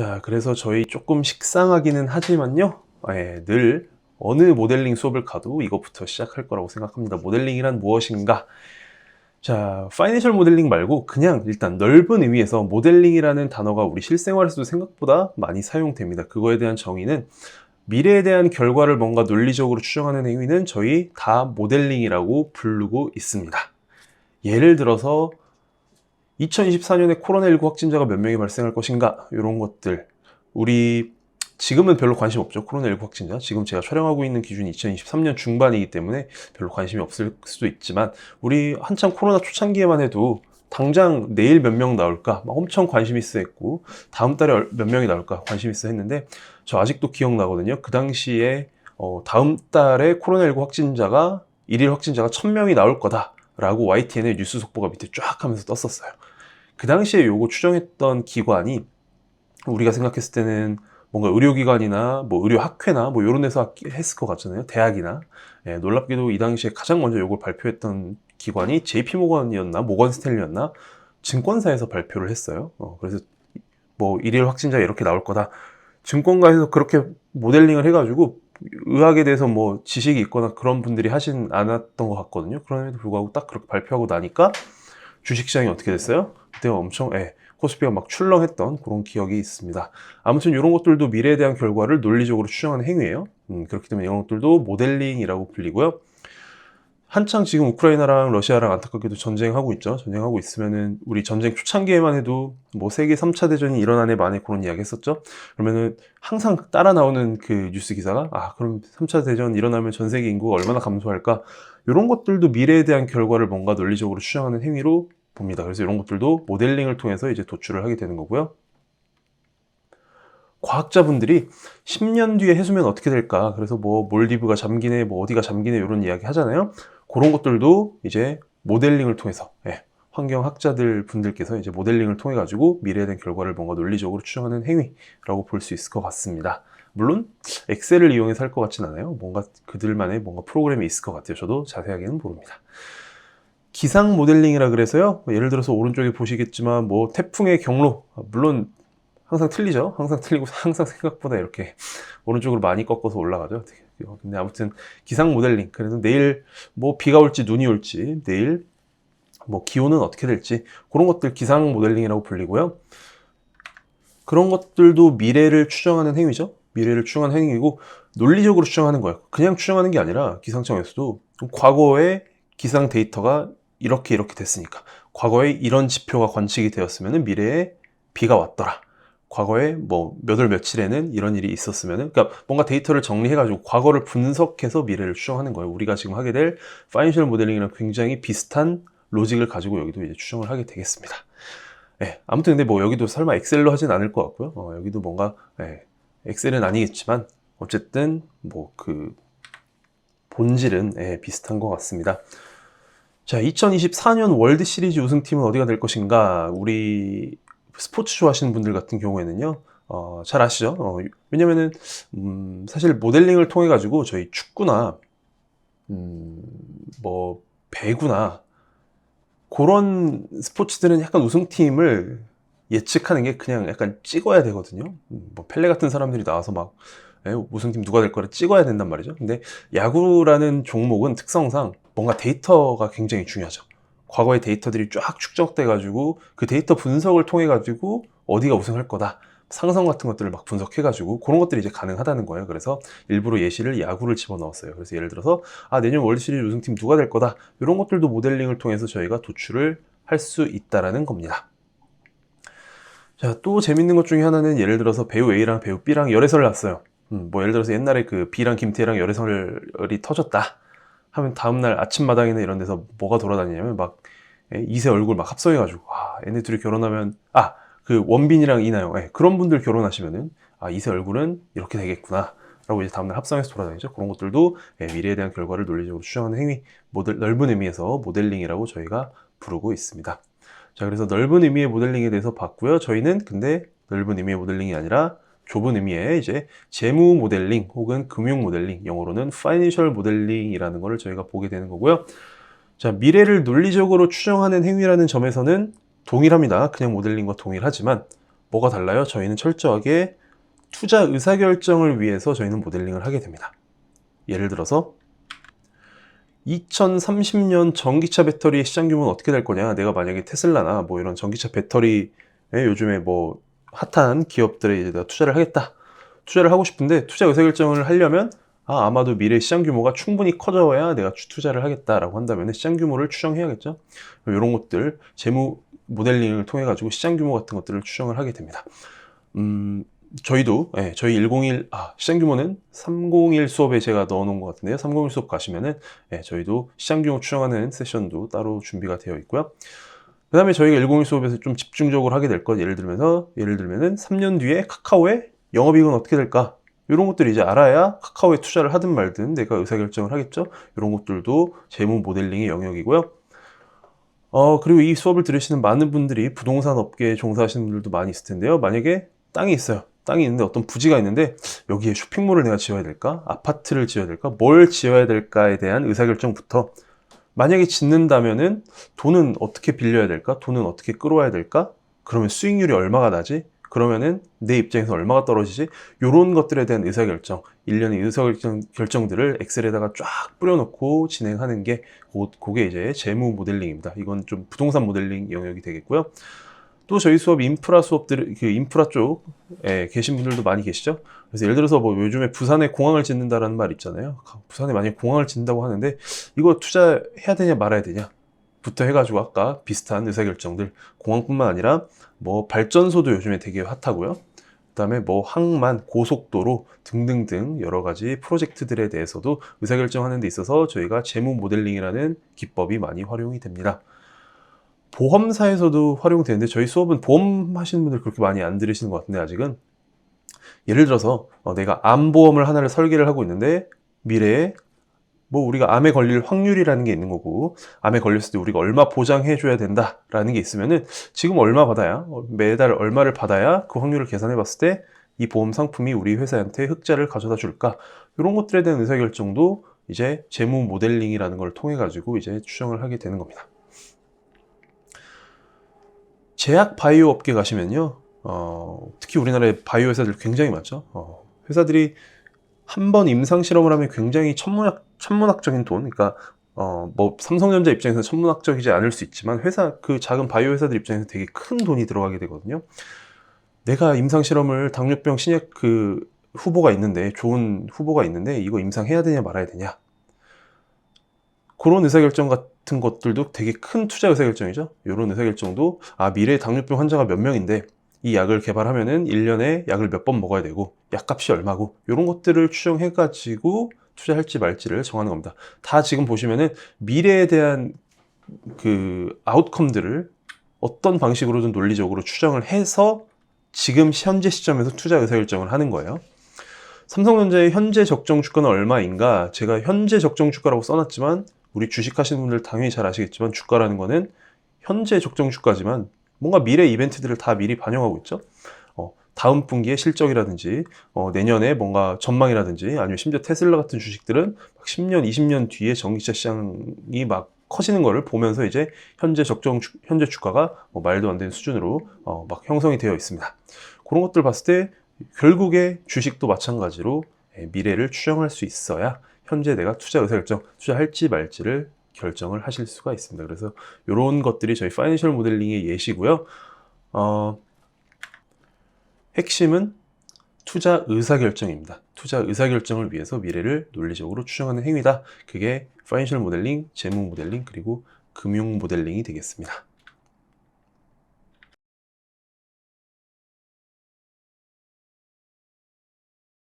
자, 그래서 저희 조금 식상하기는 하지만요. 늘 어느 모델링 수업을 가도 이것부터 시작할 거라고 생각합니다. 모델링이란 무엇인가? 자, 파이낸셜 모델링 말고 그냥 일단 넓은 의미에서 모델링이라는 단어가 우리 실생활에서도 생각보다 많이 사용됩니다. 그거에 대한 정의는 미래에 대한 결과를 뭔가 논리적으로 추정하는 행위는 저희 다 모델링이라고 부르고 있습니다. 예를 들어서 2024년에 코로나19 확진자가 몇 명이 발생할 것인가, 이런 것들. 우리 지금은 별로 관심 없죠. 코로나19 확진자. 지금 제가 촬영하고 있는 기준이 2023년 중반이기 때문에 별로 관심이 없을 수도 있지만, 우리 한참 코로나 초창기에만 해도 당장 내일 몇 명 나올까 막 엄청 관심 있어 했고, 다음 달에 몇 명이 나올까 관심 있어 했는데, 저 아직도 기억나거든요. 그 당시에 다음 달에 코로나19 확진자가 일일 확진자가 1000명이 나올 거다 라고 YTN의 뉴스 속보가 밑에 쫙 하면서 떴었어요. 그 당시에 요거 추정했던 기관이 우리가 생각했을 때는 뭔가 의료기관이나 뭐 의료학회나 뭐 이런 데서 했을 것 같잖아요. 대학이나. 놀랍게도 이 당시에 가장 먼저 요걸 발표했던 기관이 JP모건이었나 모건스탠리였나 증권사에서 발표를 했어요. 그래서 뭐 일일 확진자 이렇게 나올 거다. 증권가에서 그렇게 모델링을 해가지고 의학에 대해서 뭐 지식이 있거나 그런 분들이 하진 않았던 것 같거든요. 그럼에도 불구하고 딱 그렇게 발표하고 나니까 주식시장이 어떻게 됐어요? 그때 엄청 코스피가 막 출렁했던 그런 기억이 있습니다. 아무튼 이런 것들도 미래에 대한 결과를 논리적으로 추정하는 행위예요. 그렇기 때문에 이런 것들도 모델링이라고 불리고요. 한창 지금 우크라이나랑 러시아랑 안타깝게도 전쟁하고 있죠. 전쟁하고 있으면은 우리 전쟁 초창기에만 해도 뭐 세계 3차 대전이 일어난 해 만에 그런 이야기 했었죠. 그러면은 항상 따라 나오는 그 뉴스 기사가 그럼 3차 대전 일어나면 전 세계 인구가 얼마나 감소할까? 이런 것들도 미래에 대한 결과를 뭔가 논리적으로 추정하는 행위로 봅니다. 그래서 이런 것들도 모델링을 통해서 이제 도출을 하게 되는 거고요. 과학자분들이 10년 뒤에 해수면 어떻게 될까? 그래서 뭐 몰디브가 잠기네, 뭐 어디가 잠기네 이런 이야기 하잖아요. 그런 것들도 이제 모델링을 통해서 환경학자들 분들께서 이제 모델링을 통해 가지고 미래에 대한 결과를 뭔가 논리적으로 추정하는 행위라고 볼 수 있을 것 같습니다. 물론 엑셀을 이용해서 할 것 같진 않아요. 뭔가 그들만의 뭔가 프로그램이 있을 것 같아요. 저도 자세하게는 모릅니다. 기상 모델링이라 그래서요. 예를 들어서 오른쪽에 보시겠지만 뭐 태풍의 경로, 물론 항상 틀리죠. 항상 틀리고 항상 생각보다 이렇게 오른쪽으로 많이 꺾어서 올라가죠. 근데 아무튼 기상 모델링. 그래서 내일 뭐 비가 올지 눈이 올지, 내일 뭐 기온은 어떻게 될지, 그런 것들 기상 모델링이라고 불리고요. 그런 것들도 미래를 추정하는 행위죠. 미래를 추정하는 행위이고 논리적으로 추정하는 거예요. 그냥 추정하는 게 아니라 기상청에서도 과거의 기상 데이터가 이렇게 됐으니까, 과거에 이런 지표가 관측이 되었으면 미래에 비가 왔더라. 과거에 뭐 몇 월 며칠에는 이런 일이 있었으면은, 그러니까 뭔가 데이터를 정리해가지고 과거를 분석해서 미래를 추정하는 거예요. 우리가 지금 하게 될 파이낸셜 모델링이랑 굉장히 비슷한 로직을 가지고 여기도 이제 추정을 하게 되겠습니다. 아무튼 근데 뭐 여기도 설마 엑셀로 하진 않을 것 같고요. 여기도 뭔가 엑셀은 아니겠지만 어쨌든 뭐 그 본질은 비슷한 것 같습니다. 자, 2024년 월드 시리즈 우승팀은 어디가 될 것인가? 우리 스포츠 좋아하시는 분들 같은 경우에는요, 잘 아시죠? 왜냐면은, 사실 모델링을 통해 가지고 저희 축구나, 뭐, 배구나, 그런 스포츠들은 약간 우승팀을 예측하는 게 그냥 약간 찍어야 되거든요. 뭐, 펠레 같은 사람들이 나와서 막, 우승팀 누가 될 거를 찍어야 된단 말이죠. 근데 야구라는 종목은 특성상 뭔가 데이터가 굉장히 중요하죠. 과거의 데이터들이 쫙 축적돼 가지고 그 데이터 분석을 통해 가지고 어디가 우승할 거다, 상성 같은 것들을 막 분석해 가지고 그런 것들이 이제 가능하다는 거예요. 그래서 일부러 예시를 야구를 집어넣었어요. 그래서 예를 들어서 내년 월드시리즈 우승팀 누가 될 거다, 이런 것들도 모델링을 통해서 저희가 도출을 할 수 있다라는 겁니다. 자, 또 재밌는 것 중에 하나는 예를 들어서 배우 A랑 배우 B랑 열애설을 났어요. 뭐 예를 들어서 옛날에 그 B랑 김태희랑 열애설이 터졌다 하면 다음날 아침마당이나 이런 데서 뭐가 돌아다니냐면 막 이세 얼굴 막 합성해가지고 얘네 둘이 결혼하면 그 원빈이랑 이나영 그런 분들 결혼하시면은 이세 얼굴은 이렇게 되겠구나 라고 이제 다음날 합성해서 돌아다니죠. 그런 것들도 미래에 대한 결과를 논리적으로 추정하는 행위, 넓은 의미에서 모델링이라고 저희가 부르고 있습니다. 자, 그래서 넓은 의미의 모델링에 대해서 봤고요. 저희는 근데 넓은 의미의 모델링이 아니라 좁은 의미의 이제 재무 모델링 혹은 금융 모델링, 영어로는 파이낸셜 모델링이라는 것을 저희가 보게 되는 거고요. 자, 미래를 논리적으로 추정하는 행위라는 점에서는 동일합니다. 그냥 모델링과 동일하지만 뭐가 달라요? 저희는 철저하게 투자 의사결정을 위해서 저희는 모델링을 하게 됩니다. 예를 들어서 2030년 전기차 배터리 시장 규모는 어떻게 될 거냐. 내가 만약에 테슬라나 뭐 이런 전기차 배터리에 요즘에 뭐 핫한 기업들에 이제 내가 투자를 하겠다. 투자를 하고 싶은데 투자 의사결정을 하려면 아마도 미래 시장 규모가 충분히 커져야 내가 투자를 하겠다라고 한다면 시장 규모를 추정해야겠죠. 이런 것들 재무 모델링을 통해 가지고 시장 규모 같은 것들을 추정을 하게 됩니다. 저희도 저희 101 시장 규모는 301 수업에 제가 넣어놓은 것 같은데요. 301 수업 가시면은 저희도 시장 규모 추정하는 세션도 따로 준비가 되어 있고요. 그 다음에 저희가 101 수업에서 좀 집중적으로 하게 될 것, 예를 들면은 3년 뒤에 카카오의 영업이익은 어떻게 될까? 이런 것들을 이제 알아야 카카오에 투자를 하든 말든 내가 의사결정을 하겠죠. 이런 것들도 재무 모델링의 영역이고요. 그리고 이 수업을 들으시는 많은 분들이 부동산 업계에 종사하시는 분들도 많이 있을 텐데요. 만약에 땅이 있어요. 땅이 있는데 어떤 부지가 있는데 여기에 쇼핑몰을 내가 지어야 될까? 아파트를 지어야 될까? 뭘 지어야 될까에 대한 의사결정부터, 만약에 짓는다면은 돈은 어떻게 빌려야 될까? 돈은 어떻게 끌어와야 될까? 그러면 수익률이 얼마가 나지? 그러면은 내 입장에서 얼마가 떨어지지? 이런 것들에 대한 의사결정, 일련의 의사결정들을 엑셀에다가 쫙 뿌려놓고 진행하는 게 그게 이제 재무 모델링입니다. 이건 좀 부동산 모델링 영역이 되겠고요. 또 저희 수업 인프라 수업들, 그 인프라 쪽에 계신 분들도 많이 계시죠? 그래서 예를 들어서 뭐 요즘에 부산에 공항을 짓는다라는 말 있잖아요. 부산에 만약에 공항을 짓는다고 하는데 이거 투자해야 되냐 말아야 되냐 부터 해가지고 아까 비슷한 의사결정들, 공항뿐만 아니라 뭐 발전소도 요즘에 되게 핫하고요. 그 다음에 뭐 항만, 고속도로 등등등 여러 가지 프로젝트들에 대해서도 의사결정하는 데 있어서 저희가 재무 모델링이라는 기법이 많이 활용이 됩니다. 보험사에서도 활용되는데 저희 수업은 보험 하시는 분들 그렇게 많이 안 들으시는 것 같은데 아직은, 예를 들어서 내가 암보험을 하나를 설계를 하고 있는데 미래에 뭐 우리가 암에 걸릴 확률이라는 게 있는 거고, 암에 걸렸을 때 우리가 얼마 보장해 줘야 된다라는 게 있으면은 지금 얼마 받아야, 매달 얼마를 받아야 그 확률을 계산해 봤을 때 이 보험 상품이 우리 회사한테 흑자를 가져다 줄까, 이런 것들에 대한 의사결정도 이제 재무 모델링이라는 걸 통해 가지고 이제 추정을 하게 되는 겁니다. 제약 바이오 업계 가시면요, 특히 우리나라에 바이오 회사들 굉장히 많죠. 회사들이 한 번 임상 실험을 하면 굉장히 천문학적인 돈, 그러니까 뭐 삼성전자 입장에서 천문학적이지 않을 수 있지만 그 작은 바이오 회사들 입장에서 되게 큰 돈이 들어가게 되거든요. 내가 임상 실험을 당뇨병 신약 후보가 있는데, 좋은 후보가 있는데 이거 임상해야 되냐 말아야 되냐, 그런 의사결정 같은 것들도 되게 큰 투자 의사결정이죠. 이런 의사결정도 미래에 당뇨병 환자가 몇 명인데 이 약을 개발하면은 1년에 약을 몇 번 먹어야 되고 약값이 얼마고, 이런 것들을 추정해 가지고 투자할지 말지를 정하는 겁니다. 다 지금 보시면은 미래에 대한 그 아웃컴들을 어떤 방식으로든 논리적으로 추정을 해서 지금 현재 시점에서 투자 의사결정을 하는 거예요. 삼성전자의 현재 적정 주가는 얼마인가, 제가 현재 적정 주가라고 써놨지만 우리 주식 하시는 분들 당연히 잘 아시겠지만 주가라는 거는 현재 적정 주가지만 뭔가 미래 이벤트들을 다 미리 반영하고 있죠. 다음 분기의 실적이라든지 내년에 뭔가 전망이라든지, 아니면 심지어 테슬라 같은 주식들은 10년, 20년 뒤에 전기차 시장이 막 커지는 거를 보면서 이제 현재 주가가 말도 안 되는 수준으로 막 형성이 되어 있습니다. 그런 것들 봤을 때 결국에 주식도 마찬가지로 미래를 추정할 수 있어야 현재 내가 투자 의사결정, 투자할지 말지를 결정을 하실 수가 있습니다. 그래서 이런 것들이 저희 파이낸셜 모델링의 예시고요. 핵심은 투자 의사결정입니다. 투자 의사결정을 위해서 미래를 논리적으로 추정하는 행위다. 그게 파이낸셜 모델링, 재무 모델링, 그리고 금융 모델링이 되겠습니다.